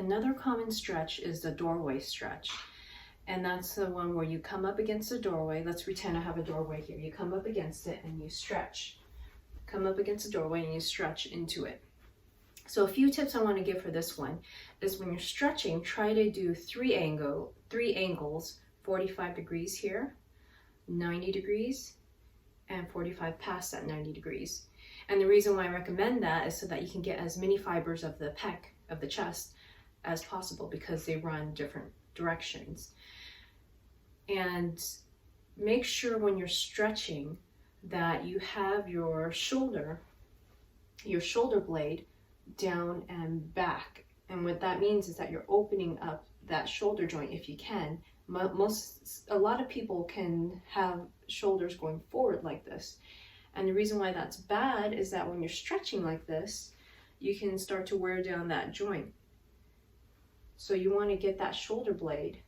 another common stretch is the doorway stretch. And that's the one where you come up against the doorway. Let's pretend I have a doorway here. You come up against it and you stretch. Come up against the doorway and you stretch into it. So a few tips I want to give for this one is when you're stretching, try to do three angles, 45 degrees here, 90 degrees, and 45 past that 90 degrees. And the reason why I recommend that is so that you can get as many fibers of the pec, of the chest, as possible, because they run different directions. And make sure when you're stretching that you have your shoulder blade down and back. And what that means is that you're opening up that shoulder joint if you can. A lot of people can have shoulders going forward like this. And the reason why that's bad is that when you're stretching like this, you can start to wear down that joint. So you want to get that shoulder blade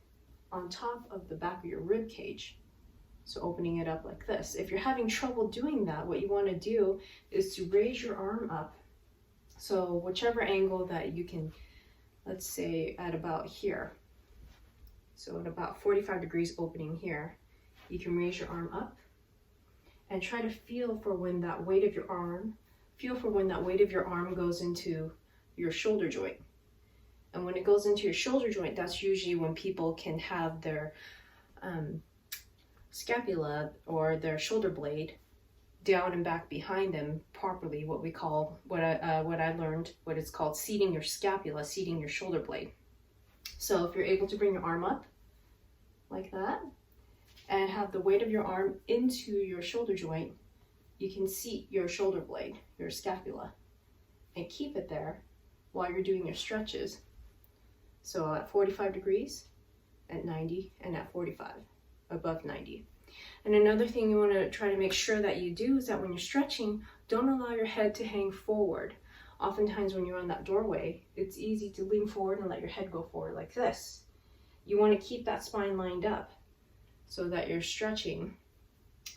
on top of the back of your rib cage. So opening it up like this. If you're having trouble doing that, what you want to do is to raise your arm up. So whichever angle that you can, let's say at about here. So at about 45 degrees opening here, you can raise your arm up and try to feel for when that weight of your arm goes into your shoulder joint. And when it goes into your shoulder joint, that's usually when people can have their scapula or their shoulder blade down and back behind them properly, what I learned, what it's called seating your scapula, seating your shoulder blade. So if you're able to bring your arm up like that and have the weight of your arm into your shoulder joint, you can seat your shoulder blade, your scapula, and keep it there while you're doing your stretches. So at 45 degrees, at 90, and at 45, above 90. And another thing you want to try to make sure that you do is that when you're stretching, don't allow your head to hang forward. Oftentimes when you're on that doorway, it's easy to lean forward and let your head go forward like this. You want to keep that spine lined up so that you're stretching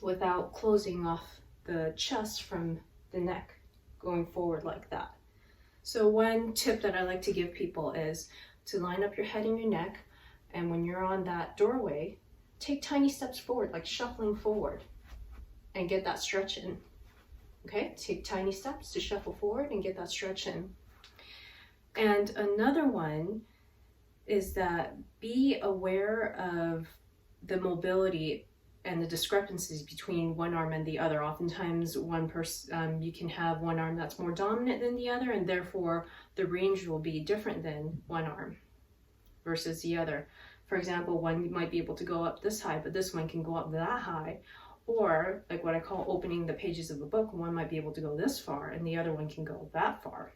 without closing off the chest from the neck, going forward like that. So one tip that I like to give people is to line up your head and your neck, and when you're on that doorway, take tiny steps forward, like shuffling forward, and get that stretch in. Okay, take tiny steps to shuffle forward and get that stretch in. And another one is that be aware of the mobility and the discrepancies between one arm and the other. Oftentimes one person, you can have one arm that's more dominant than the other, and therefore the range will be different than one arm versus the other. For example, one might be able to go up this high, but this one can go up that high. Or like what I call opening the pages of a book, one might be able to go this far and the other one can go that far,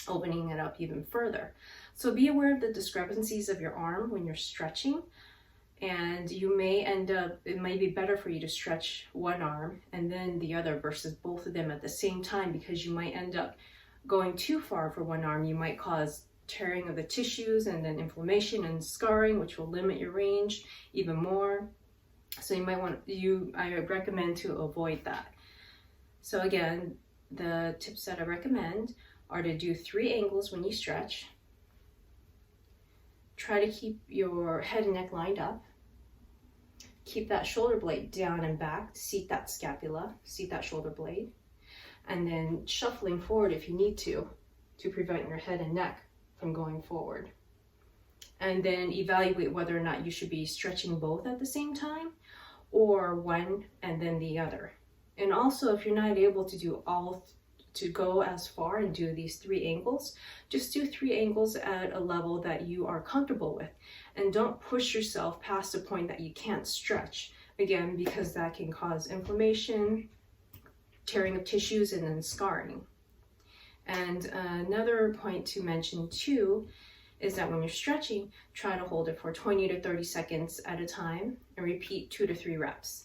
opening it up even further. So be aware of the discrepancies of your arm when you're stretching, and you may end up, it may be better for you to stretch one arm and then the other versus both of them at the same time, because you might end up going too far for one arm. You might cause tearing of the tissues and then inflammation and scarring, which will limit your range even more. So you might want, I recommend to avoid that. So again, the tips that I recommend are to do 3 angles when you stretch. Try to keep your head and neck lined up. Keep that shoulder blade down and back, seat that scapula, seat that shoulder blade, and then shuffling forward if you need to prevent your head and neck from going forward. And then evaluate whether or not you should be stretching both at the same time or one and then the other. And also, if you're not able to do to go as far and do these 3 angles, just do 3 angles at a level that you are comfortable with, and don't push yourself past a point that you can't stretch, again, because that can cause inflammation, tearing of tissues, and then scarring. And another point to mention too is that when you're stretching, try to hold it for 20 to 30 seconds at a time and repeat 2 to 3 reps.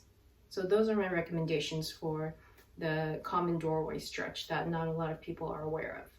So those are my recommendations for the common doorway stretch that not a lot of people are aware of.